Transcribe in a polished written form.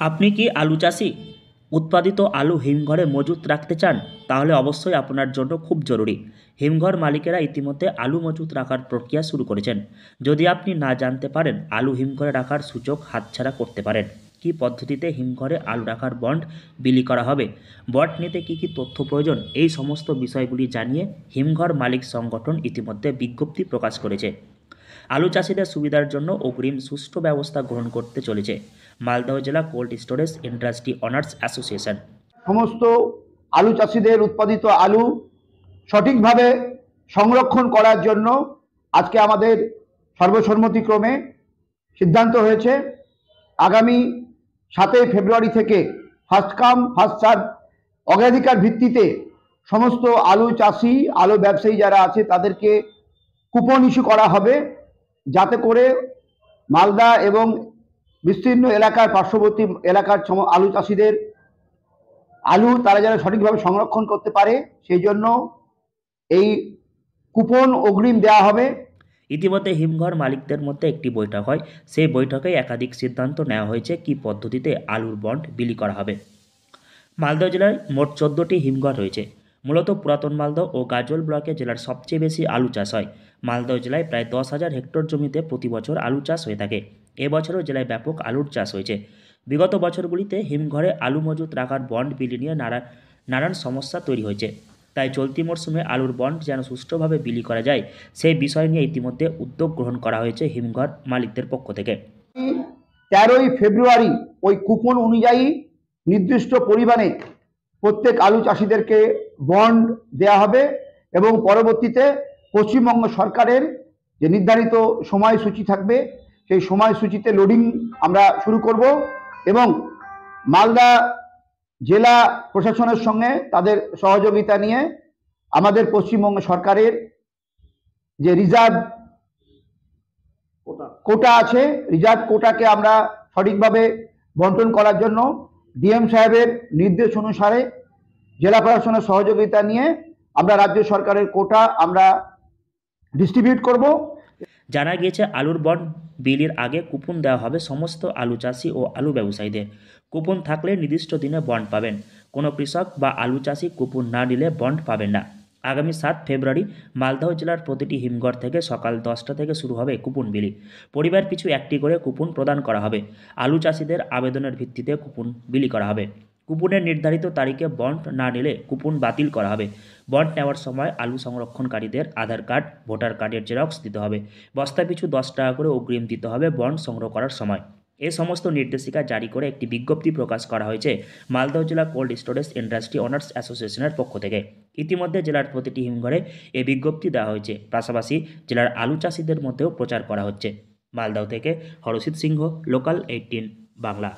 আপনি কি আলু চাষি? উৎপাদিত আলু হিমঘরে মজুত রাখতে চান? তাহলে অবশ্যই আপনার জন্য খুব জরুরি। হিমঘর মালিকেরা ইতিমধ্যে আলু মজুত রাখার প্রক্রিয়া শুরু করেছেন। যদি আপনি না জানতে পারেন আলু হিমঘরে রাখার সুযোগ হাতছাড়া করতে পারেন। কী পদ্ধতিতে হিমঘরে আলু রাখার বন্ড বিলি করা হবে, বন্ড নিতে কী কী তথ্য প্রয়োজন, এই সমস্ত বিষয়গুলি জানিয়ে হিমঘর মালিক সংগঠন ইতিমধ্যে বিজ্ঞপ্তি প্রকাশ করেছে। আলু চাষিদের সুবিধার জন্য অগ্রিম সুষ্ঠু ব্যবস্থা গ্রহণ করতে চলেছে মালদহ জেলা cold storage industry honours association. সমস্ত আলু চাষিদের উৎপাদিত আলু সঠিকভাবে সংরক্ষণ করার জন্য আজকে আমাদের সর্বসম্মতিক্রমে সিদ্ধান্ত হয়েছে আগামী 7 ফেব্রুয়ারি থেকে ফার্স্ট কাম ফার্স্ট সার্ভ অগ্রাধিকার ভিত্তিতে সমস্ত আলু চাষি আলু ব্যবসায়ী যারা আছে তাদেরকে কুপন ইস্যু করা হবে, যাতে করে মালদা এবং বিস্তীর্ণ এলাকার পার্শ্ববর্তী এলাকার আলু চাষিদের আলু তারা যেন সঠিকভাবে সংরক্ষণ করতে পারে, সেই জন্য এই কুপন অগ্রিম দেওয়া হবে। ইতিমধ্যে হিমঘর মালিকদের মধ্যে একটি বৈঠক হয়। সেই বৈঠকে একাধিক সিদ্ধান্ত নেওয়া হয়েছে কী পদ্ধতিতে আলুর বন্ড বিলি করা হবে। মালদহ জেলায় মোট 14টি হিমঘর রয়েছে। মূলত পুরাতন মালদহ ও গাজল ব্লকে জেলার সবচেয়ে বেশি আলু চাষ হয়। মালদহ জেলায় প্রায় 10,000 হেক্টর জমিতে প্রতি বছর আলু চাষ হয়ে থাকে। এবছরও জেলায় ব্যাপক আলুর চাষ হয়েছে। বিগত বছরগুলিতে হিমঘরে আলু মজুত রাখার বন্ড বিলি নিয়ে নানান সমস্যা তৈরি হয়েছে। তাই চলতি মরশুমে আলুর বন্ড যেন সুষ্ঠুভাবে বিলি করা যায়, সেই বিষয় নিয়ে ইতিমধ্যে উদ্যোগ গ্রহণ করা হয়েছে হিমঘর মালিকদের পক্ষ থেকে। 13ই ফেব্রুয়ারি ওই কুপন অনুযায়ী নির্দিষ্ট পরিমাণে প্রত্যেক আলু চাষিদেরকে বন্ড দেয়া হবে এবং পরবর্তীতে পশ্চিমবঙ্গ সরকারের যে নির্ধারিত সময়সূচি থাকবে সেই সময়সূচিতে লোডিং আমরা শুরু করব এবং মালদা জেলা প্রশাসনের সঙ্গে তাদের সহযোগিতা নিয়ে আমাদের পশ্চিমবঙ্গ সরকারের যে রিজার্ভ কোটা আছে, রিজার্ভ কোটাকে আমরা সঠিকভাবে বন্টন করার জন্য ডিএম সাহেবের নির্দেশ অনুসারে জেলা প্রশাসনের সহযোগিতা নিয়ে আমরা রাজ্য সরকারের কোটা আমরা ডিস্ট্রিবিউট করব। জানা গিয়েছে আলুর বন্ড বিলির আগে কুপন দেওয়া হবে সমস্ত আলু চাষি ও আলু ব্যবসায়ীদের। কুপন থাকলে নির্দিষ্ট দিনে বন্ড পাবেন। কোনো কৃষক বা আলু চাষি কুপন না নিলে বন্ড পাবেন না। আগামী 7 ফেব্রুয়ারি মালদহ জেলার প্রতিটি হিমঘর থেকে সকাল 10টা থেকে শুরু হবে কুপন বিলি। পরিবার পিছু একটি করে কুপন প্রদান করা হবে। আলু চাষিদের আবেদনের ভিত্তিতে কুপন বিলি করা হবে। কুপনের নির্ধারিত তারিখে বন্ড না নিলে কুপন বাতিল করা হবে। বন্ড নেওয়ার সময় আলু সংরক্ষণকারীদের আধার কার্ড, ভোটার কার্ডের জেরক্স দিতে হবে। বস্তা পিছু 10 টাকা করে অগ্রিম দিতে হবে বন্ড সংগ্রহ করার সময়। এ সমস্ত নির্দেশিকা জারি করে একটি বিজ্ঞপ্তি প্রকাশ করা হয়েছে মালদহ জেলা কোল্ড স্টোরেজ ইন্ডাস্ট্রি অনার্স অ্যাসোসিয়েশনের পক্ষ থেকে। ইতিমধ্যে জেলার প্রতিটি হিমঘরে এ বিজ্ঞপ্তি দেওয়া হয়েছে। পাশাপাশি জেলার আলু চাষিদের মধ্যেও প্রচার করা হচ্ছে। মালদহ থেকে হরষিত সিংহ, লোকাল 18 বাংলা।